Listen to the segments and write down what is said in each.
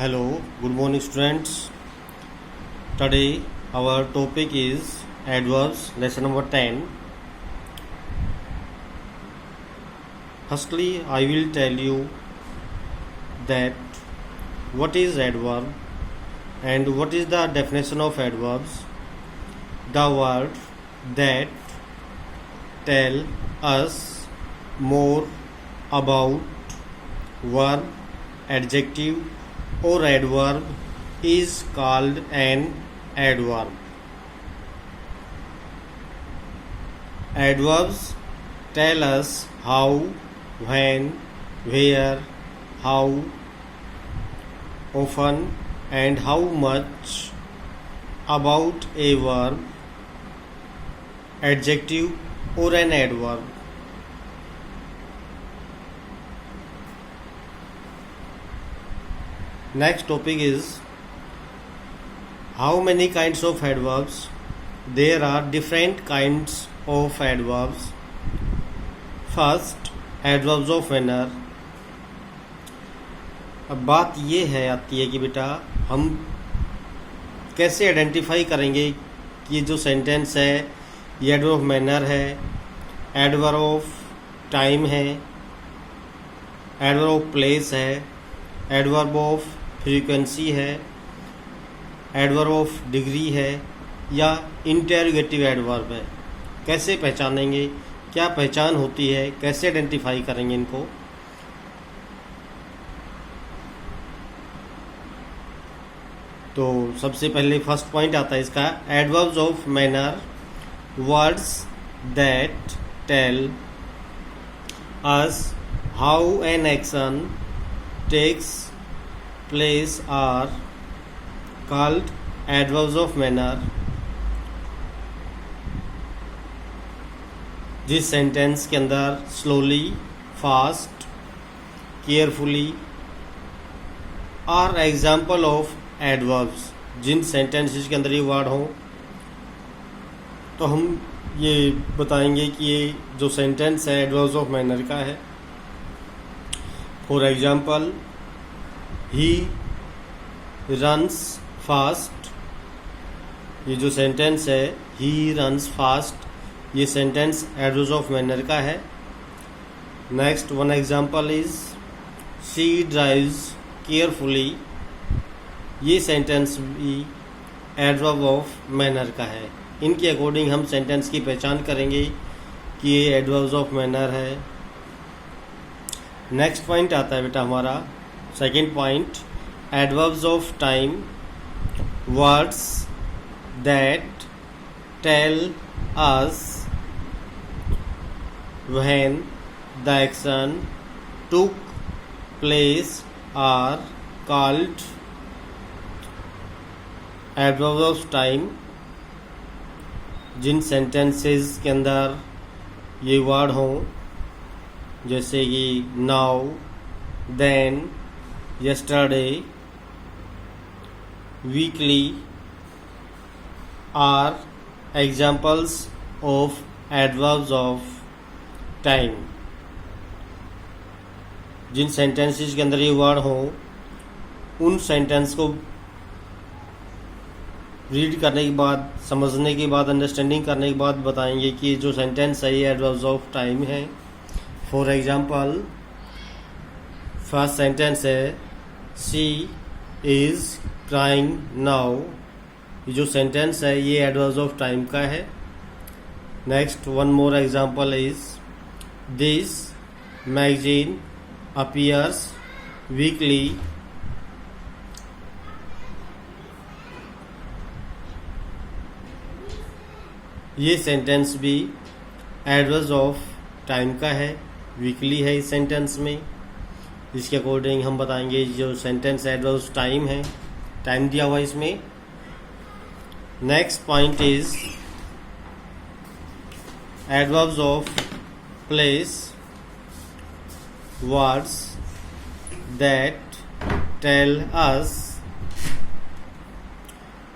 Hello, good morning, students. Today, our topic is adverbs, lesson number 10. Firstly, I will tell you that what is adverb and what is the definition of adverbs. The word that tell us more about verb, adjective or adverb is called an adverb. Adverbs tell us how, when, where, how often and how much about a verb, adjective or an adverb. Next topic is how many kinds of adverbs. There are different kinds of adverbs. First, adverbs of manner. अब बात ये है आती है कि बेटा हम कैसे आइडेंटिफाई करेंगे कि ये जो सेंटेंस है ये एडवर्ब ऑफ मैनर है, एडवर्ब ऑफ टाइम है, एडवर्ब ऑफ प्लेस है, एडवर्ब ऑफ फ्रीक्वेंसी है, एडवर्ब ऑफ डिग्री है या इंटेरोगेटिव एडवर्ब है. कैसे पहचानेंगे, क्या पहचान होती है, कैसे आइडेंटिफाई करेंगे इनको. तो सबसे पहले फर्स्ट पॉइंट आता है इसका, adverbs of manner, words that tell us how an action takes place are called adverbs of manner. जिस सेंटेंस के अंदर slowly, fast, carefully are example of adverbs. जिन सेंटेंसेस के अंदर ये वर्ड हो तो हम ये बताएंगे कि ये जो सेंटेंस है एडवर्ब्स ऑफ मैनर का है. For example, he runs fast. ये जो सेंटेंस है ही रन्स फास्ट, ये सेंटेंस एडवर्ब्स ऑफ मैनर का है. Next one example is she drives carefully. ये सेंटेंस भी एडवर्ब ऑफ मैनर का है. इनके अकॉर्डिंग हम सेंटेंस की पहचान करेंगे कि ये एडवर्ब्स ऑफ मैनर है. नेक्स्ट पॉइंट आता है बेटा हमारा second point, adverbs of time, words that tell us when the action took place are called adverbs of time. जिन सेंटेंसेस के अंदर ये वर्ड हों जैसे कि now, then, yesterday, weekly are examples of adverbs of time. जिन sentences के अंदर ये वर्ड हो उन सेंटेंस को रीड करने के बाद, समझने के बाद, अंडरस्टैंडिंग करने के बाद बताएंगे कि जो सेंटेंस है ये एडवर्ब्स ऑफ टाइम है. फॉर एग्जांपल, फर्स्ट सेंटेंस है शी इज क्राइंग नाउ. ये जो सेंटेंस है ये एडवर्ब्स ऑफ टाइम का है. Next one more example is this magazine appears weekly. ये सेंटेंस भी एडवर्ब्स ऑफ टाइम का है, वीकली है इस सेंटेंस में. इसके अकॉर्डिंग हम बताएंगे जो सेंटेंस एडवर्ब्स टाइम है, टाइम दिया हुआ इसमें. Next point is adverbs of place, words that tell us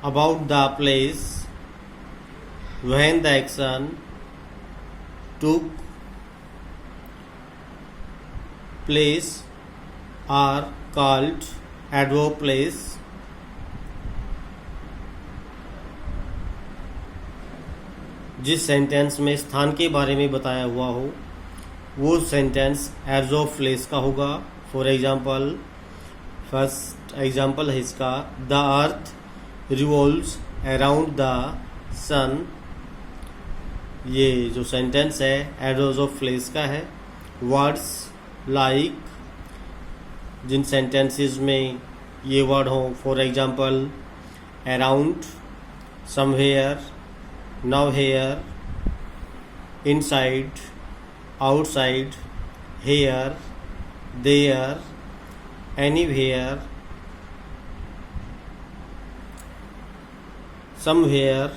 about the place when the action took place are called adverb place, जिस सेंटेंस में स्थान के बारे में बताया हुआ हो वो सेंटेंस एडवर्ब प्लेस का होगा। फॉर एग्जाम्पल, फर्स्ट एग्जाम्पल है इसका, the earth revolves around the sun. ये जो सेंटेंस है एडवर्ब ऑफ प्लेस का है। वर्ड्स लाइक, जिन सेंटेंसेस में ये वर्ड हो, for example around, somewhere, nowhere, inside, outside, here, there, anywhere, somewhere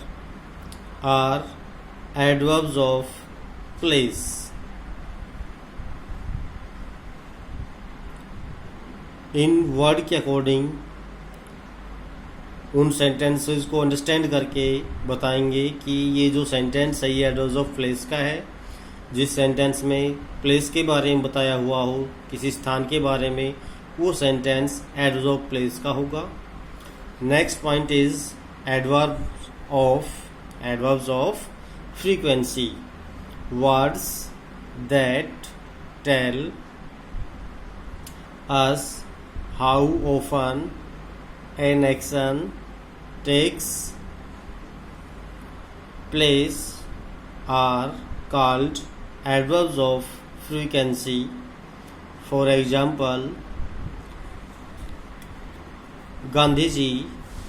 are adverbs of place. इन वर्ड के अकॉर्डिंग उन सेंटेंसेस को अंडरस्टैंड करके बताएंगे कि ये जो सेंटेंस है ये एडवर्ब्स ऑफ प्लेस का है। जिस सेंटेंस में प्लेस के बारे में बताया हुआ हो, किसी स्थान के बारे में, वो सेंटेंस एडवर्ब्स ऑफ प्लेस का होगा। Next point is adverbs of frequency, words that tell us how often an action takes place are called adverbs of frequency. For example, Gandhiji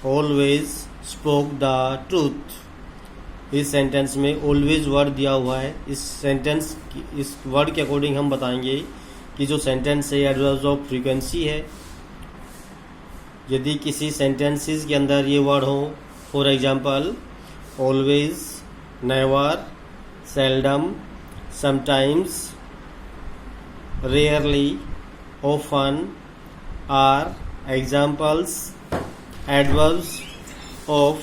always spoke the truth. इस sentence में always word दिया हुआ है। इस word के according हम बताएंगे कि जो सेंटेंस है एडवर्ब्स ऑफ फ्रीक्वेंसी है। यदि किसी सेंटेंसेस के अंदर ये वर्ड हो, for example always, never, seldom, sometimes, rarely, often are examples adverbs of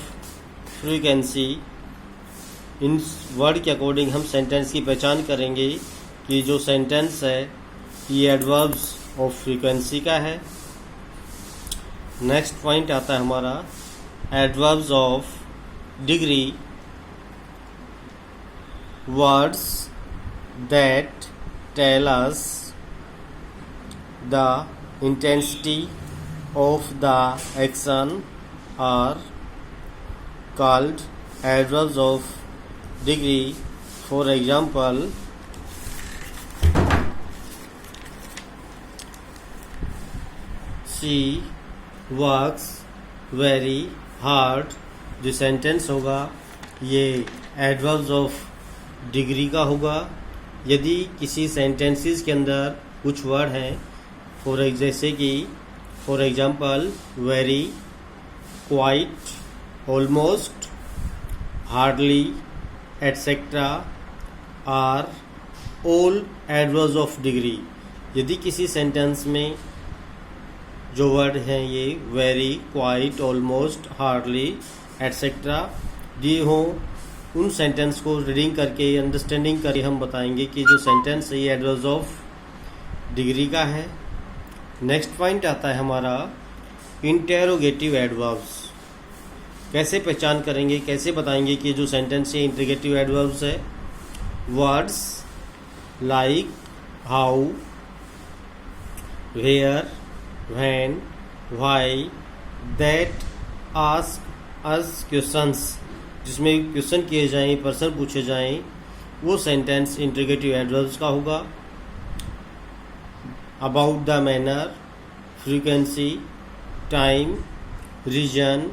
frequency. इन वर्ड के अकॉर्डिंग हम सेंटेंस की पहचान करेंगे कि जो सेंटेंस है ये एडवर्ब्स ऑफ फ्रीक्वेंसी का है। नेक्स्ट पॉइंट आता है हमारा adverbs of degree, words that tell us the intensity of the action are called adverbs of degree. For example, she works very hard। जो सेंटेंस होगा ये एडवर्ब्स ऑफ डिग्री का होगा। यदि किसी सेंटेंसेस के अंदर कुछ वर्ड हैं, जैसे कि for example very, quite, almost, hardly, etc. are all adverbs of degree। यदि किसी सेंटेंस में जो वर्ड हैं ये very, quite, almost, hardly, etcetera दिए हों, उन सेंटेंस को रीडिंग करके, अंडरस्टैंडिंग करके हम बताएंगे कि जो सेंटेंस है ये एडवर्ब्स ऑफ डिग्री का है। नेक्स्ट पॉइंट आता है हमारा इंटेरोगेटिव एडवर्ब्स। कैसे पहचान करेंगे, कैसे बताएंगे कि जो सेंटेंस है इंटरोगेटिव एडवर्ब्स है। Words like how, where, when, why, that ask us questions, जिसमें क्वेश्चन किए जाएं, प्रश्न पूछे जाएं, वो सेंटेंस इंटरोगेटिव एडवर्ब्स का होगा। About the manner, frequency, time, reason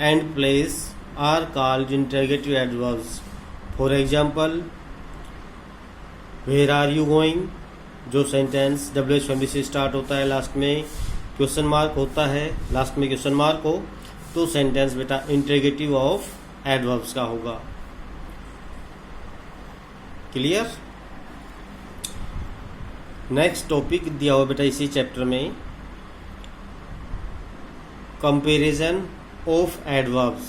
and place are called interrogative adverbs. For example, where are you going? जो सेंटेंस WH फैमिली से स्टार्ट होता है, लास्ट में क्वेश्चन मार्क होता है, लास्ट में क्वेश्चन मार्क हो तो सेंटेंस बेटा इंटरोगेटिव ऑफ एडवर्ब्स का होगा। क्लियर? नेक्स्ट टॉपिक दिया हुआ बेटा इसी चैप्टर में, comparison of adverbs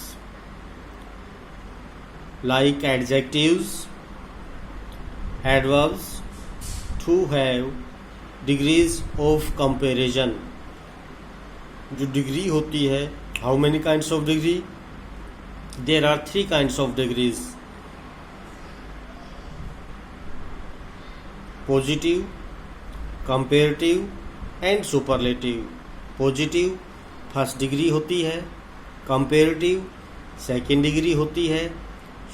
like adjectives. Adverbs to have degrees of comparison. जो डिग्री होती है, how many kinds of degree? There are 3 kinds of degrees, positive, comparative and superlative. Positive first degree होती है, कंपेरेटिव सेकेंड डिग्री होती है,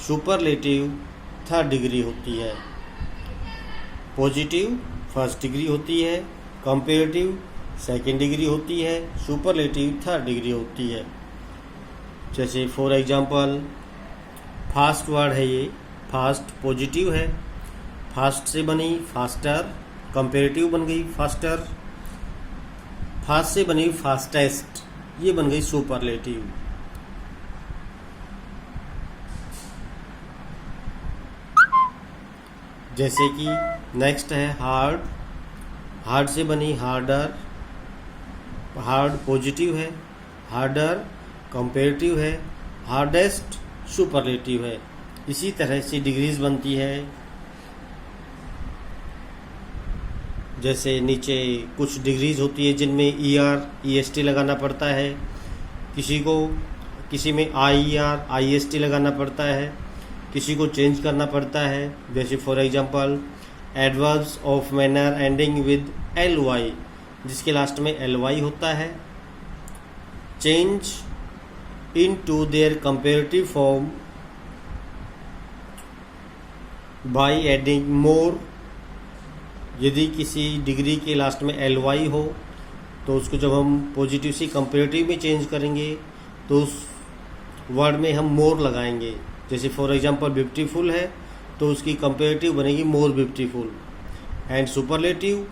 superlative third degree होती है। Positive first degree होती है, कंपेरेटिव सेकेंड डिग्री होती है, सुपरलेटिव थर्ड डिग्री होती है। जैसे फॉर एग्जांपल फास्ट वर्ड है, ये फास्ट पॉजिटिव है, फास्ट से बनी फास्टर, कंपेरेटिव बन गई फास्टर, फास्ट से बनी फास्टेस्ट, ये बन गई सुपरलेटिव। जैसे कि नेक्स्ट है हार्ड, हार्ड से बनी हार्डर, हार्ड पॉजिटिव है, हार्डर कंपेरेटिव है, हार्डेस्ट सुपरलेटिव है। इसी तरह से डिग्रीज बनती है। जैसे नीचे कुछ डिग्रीज होती है जिनमें ER EST लगाना पड़ता है, किसी में IER IST लगाना पड़ता है, किसी को चेंज करना पड़ता है। जैसे for example adverbs of manner ending with LY, जिसके लास्ट में LY होता है, change into their comparative form by adding more. यदि किसी डिग्री के लास्ट में LY हो तो उसको जब हम पॉजिटिव से कंपेरेटिव में चेंज करेंगे तो उस वर्ड में हम मोर लगाएंगे। जैसे फॉर एग्जांपल ब्यूटीफुल है तो उसकी कंपेरेटिव बनेगी more beautiful. And superlative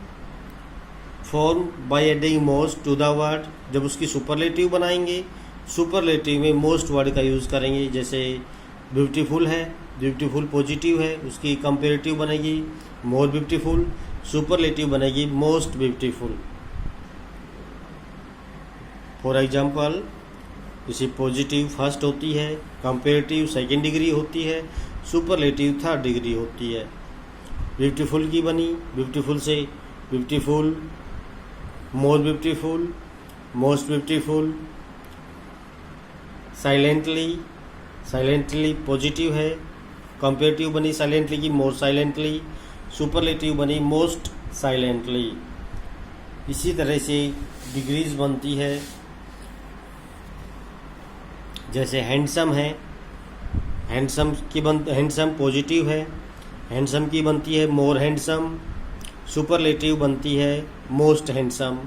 form by adding most to the word, जब उसकी सुपरलेटिव बनाएंगे, सुपरलेटिव में मोस्ट वर्ड का यूज़ करेंगे। जैसे ब्यूटीफुल है, ब्यूटीफुल पॉजिटिव है, उसकी कंपेरेटिव बनेगी मोर ब्यूटीफुल, सुपरलेटिव बनेगी मोस्ट ब्यूटीफुल। फॉर एग्जांपल जैसे पॉजिटिव फर्स्ट होती है, कंपेरेटिव सेकेंड डिग्री होती है, सुपरलेटिव थर्ड डिग्री होती है। ब्यूटीफुल की बनी, ब्यूटीफुल से beautiful, more beautiful, most beautiful. Silently, silently positive है, कंपेरेटिव बनी साइलेंटली की मोर साइलेंटली, सुपरलेटिव बनी मोस्ट साइलेंटली। इसी तरह से डिग्रीज बनती है। जैसे हैंडसम है, हैंडसम पॉजिटिव है, हैंडसम की बनती है मोर हैंडसम, सुपरलेटिव बनती है मोस्ट हैंडसम।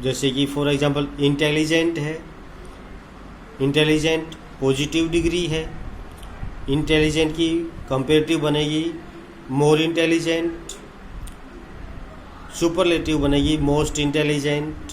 जैसे कि फॉर एग्जांपल इंटेलिजेंट है, इंटेलिजेंट पॉजिटिव डिग्री है, इंटेलिजेंट की कंपेरेटिव बनेगी मोर इंटेलिजेंट, सुपरलेटिव बनेगी मोस्ट इंटेलिजेंट।